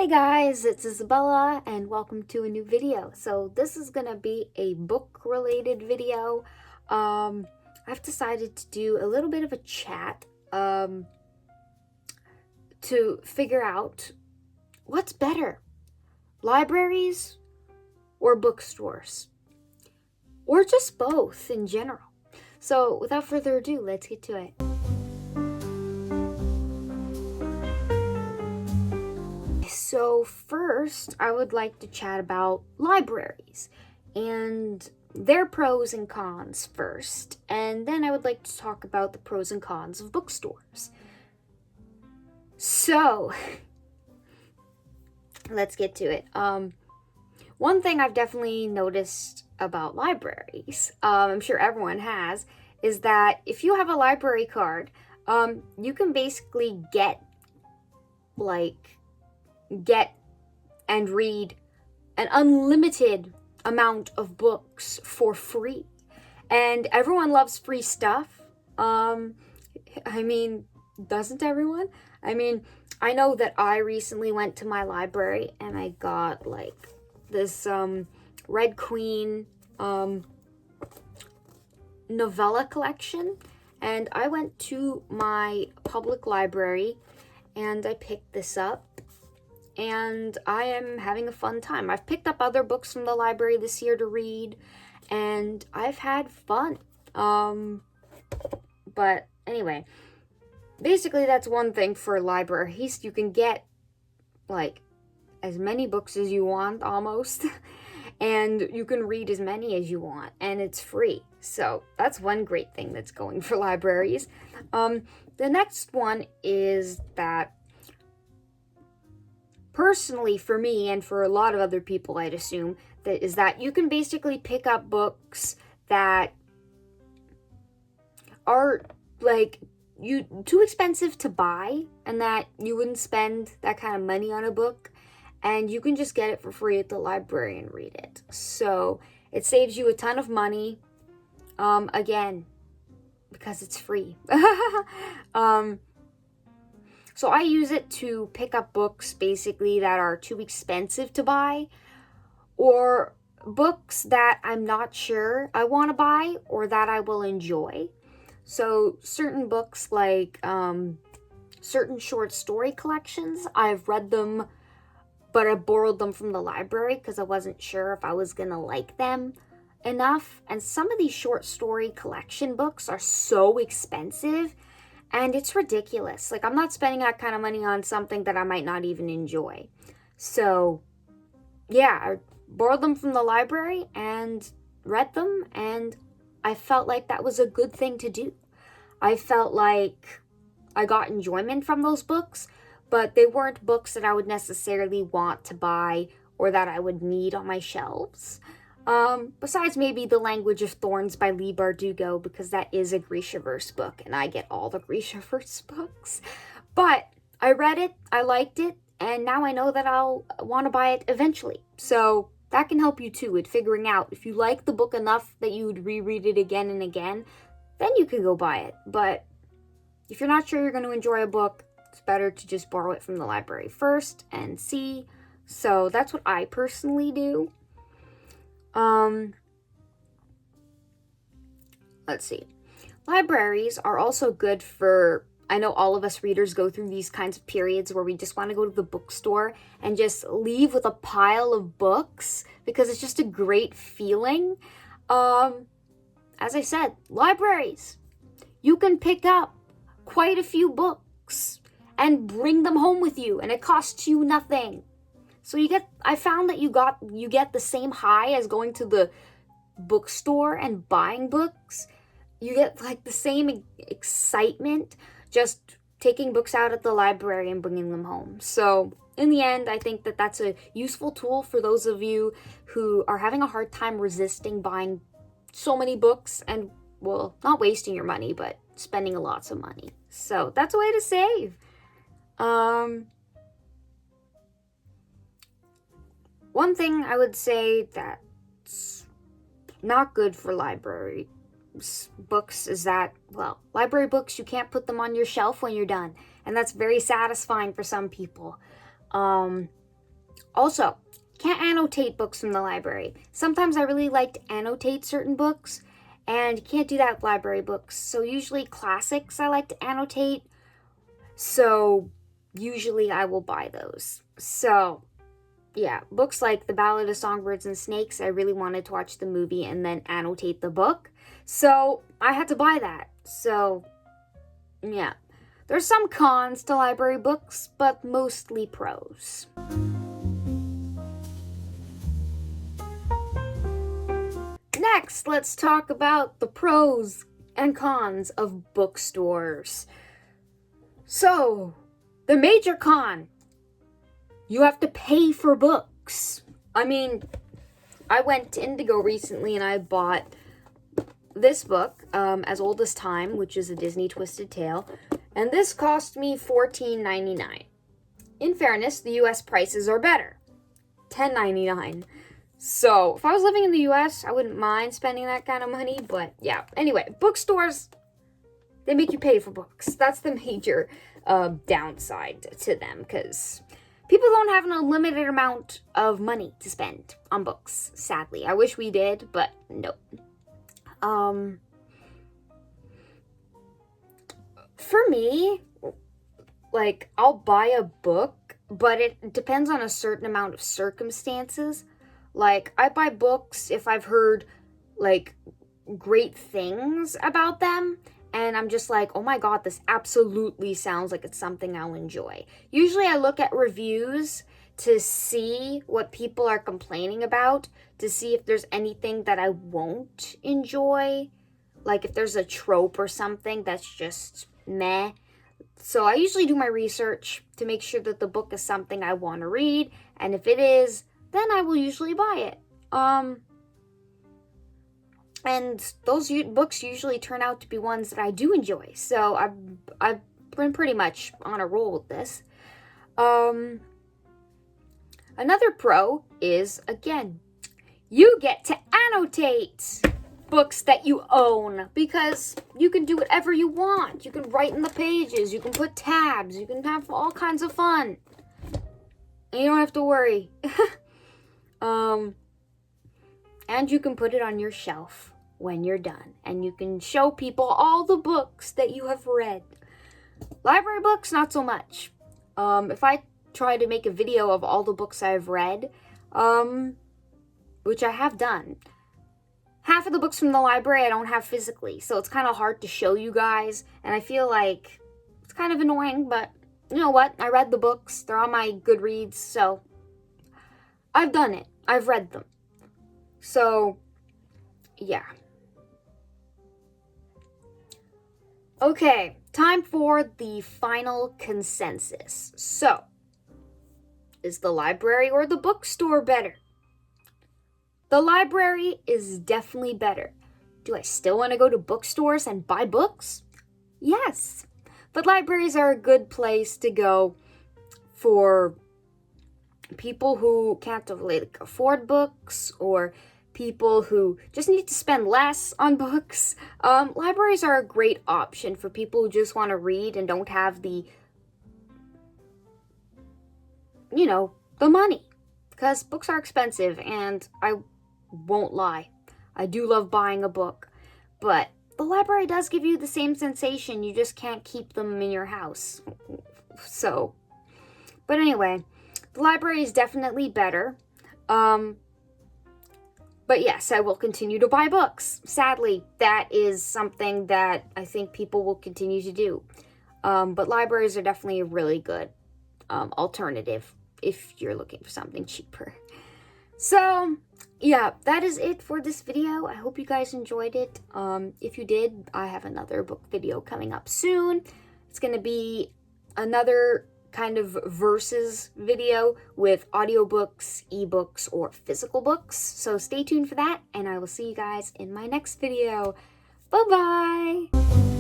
guys, it's Isabella and welcome to a new video. So this is gonna be a book related video. I've decided to do a little bit of a chat to figure out what's better, libraries or bookstores, or just both in general. So without further ado, let's get to it. So first, I would like to chat about libraries and their pros and cons first, and then I would like to talk about the pros and cons of bookstores. So, let's get to it. One thing I've definitely noticed about libraries, I'm sure everyone has, is that if you have a library card, you can basically get and read an unlimited amount of books for free. And everyone loves free stuff. Doesn't everyone? I know that I recently went to my library and I got this Red Queen novella collection, and I went to my public library and I picked this up. And I am having a fun time. I've picked up other books from the library this year to read, and I've had fun. But anyway, basically that's one thing for libraries. You can get as many books as you want almost, and you can read as many as you want, and it's free. So that's one great thing that's going for libraries. The next one is that, personally, for me and for a lot of other people, I'd assume, that you can basically pick up books that are too expensive to buy and that you wouldn't spend that kind of money on a book, and you can just get it for free at the library and read it. So it saves you a ton of money, again, because it's free. So I use it to pick up books basically that are too expensive to buy, or books that I'm not sure I want to buy or that I will enjoy. So certain books certain short story collections, I've read them, but I borrowed them from the library because I wasn't sure if I was going to like them enough. And some of these short story collection books are so expensive, and it's ridiculous. I'm not spending that kind of money on something that I might not even enjoy. So, yeah, I borrowed them from the library and read them, and I felt like that was a good thing to do. I felt like I got enjoyment from those books, but they weren't books that I would necessarily want to buy or that I would need on my shelves. Besides maybe The Language of Thorns by Leigh Bardugo, because that is a Grishaverse book, and I get all the Grishaverse books. But I read it, I liked it, and now I know that I'll want to buy it eventually. So that can help you too with figuring out if you like the book enough that you would reread it again and again, then you can go buy it. But if you're not sure you're going to enjoy a book, it's better to just borrow it from the library first and see. So that's what I personally do. Let's see. Libraries are also good for, I know all of us readers go through these kinds of periods where we just want to go to the bookstore and just leave with a pile of books because it's just a great feeling. As I said, libraries, you can pick up quite a few books and bring them home with you, and it costs you nothing. So I found that you get the same high as going to the bookstore and buying books. You get the same excitement just taking books out at the library and bringing them home. So in the end, I think that that's a useful tool for those of you who are having a hard time resisting buying so many books and, well, not wasting your money, but spending lots of money. So that's a way to save. One thing I would say that's not good for library books is that, well, library books, you can't put them on your shelf when you're done. And that's very satisfying for some people. Also, can't annotate books from the library. Sometimes I really like to annotate certain books, and you can't do that with library books. So usually classics I like to annotate. So usually I will buy those. So yeah, books like The Ballad of Songbirds and Snakes, I really wanted to watch the movie and then annotate the book. So I had to buy that. So yeah, there's some cons to library books, but mostly pros. Next, let's talk about the pros and cons of bookstores. So, the major con, you have to pay for books. I mean, I went to Indigo recently and I bought this book, As Old as Time, which is a Disney Twisted Tale, and this cost me $14.99. In fairness, the US prices are better, $10.99. So, if I was living in the US, I wouldn't mind spending that kind of money, but yeah. Anyway, bookstores, they make you pay for books. That's the major downside to them, because people don't have an unlimited amount of money to spend on books, sadly. I wish we did, but no. For me, like, I'll buy a book, but it depends on a certain amount of circumstances. Like, I buy books if I've heard, like, great things about them, and I'm just like, oh my god, this absolutely sounds like it's something I'll enjoy. Usually I look at reviews to see what people are complaining about, to see if there's anything that I won't enjoy, like if there's a trope or something that's just meh. So I usually do my research to make sure that the book is something I want to read, and if it is, then I will usually buy it. And those books usually turn out to be ones that I do enjoy. So I've been pretty much on a roll with this. Another pro is, again, you get to annotate books that you own, because you can do whatever you want. You can write in the pages, you can put tabs, you can have all kinds of fun. And you don't have to worry. And you can put it on your shelf when you're done. And you can show people all the books that you have read. Library books, not so much. If I try to make a video of all the books I've read, which I have done, half of the books from the library I don't have physically, so it's kind of hard to show you guys, and I feel like it's kind of annoying, but you know what? I read the books. They're on my Goodreads, so I've done it. I've read them. So, yeah. Okay, time for the final consensus. So, is the library or the bookstore better? The library is definitely better. Do I still want to go to bookstores and buy books? Yes. But libraries are a good place to go for people who can't really afford books, or people who just need to spend less on books. Libraries are a great option for people who just want to read and don't have the money. Because books are expensive, and I won't lie, I do love buying a book. But the library does give you the same sensation, you just can't keep them in your house. So, but anyway, the library is definitely better. But yes, I will continue to buy books. Sadly, that is something that I think people will continue to do. But libraries are definitely a really good alternative if you're looking for something cheaper. So, yeah, that is it for this video. I hope you guys enjoyed it. If you did, I have another book video coming up soon. It's going to be another kind of versus video with audiobooks, ebooks, or physical books. So stay tuned for that, and I will see you guys in my next video. Bye-bye!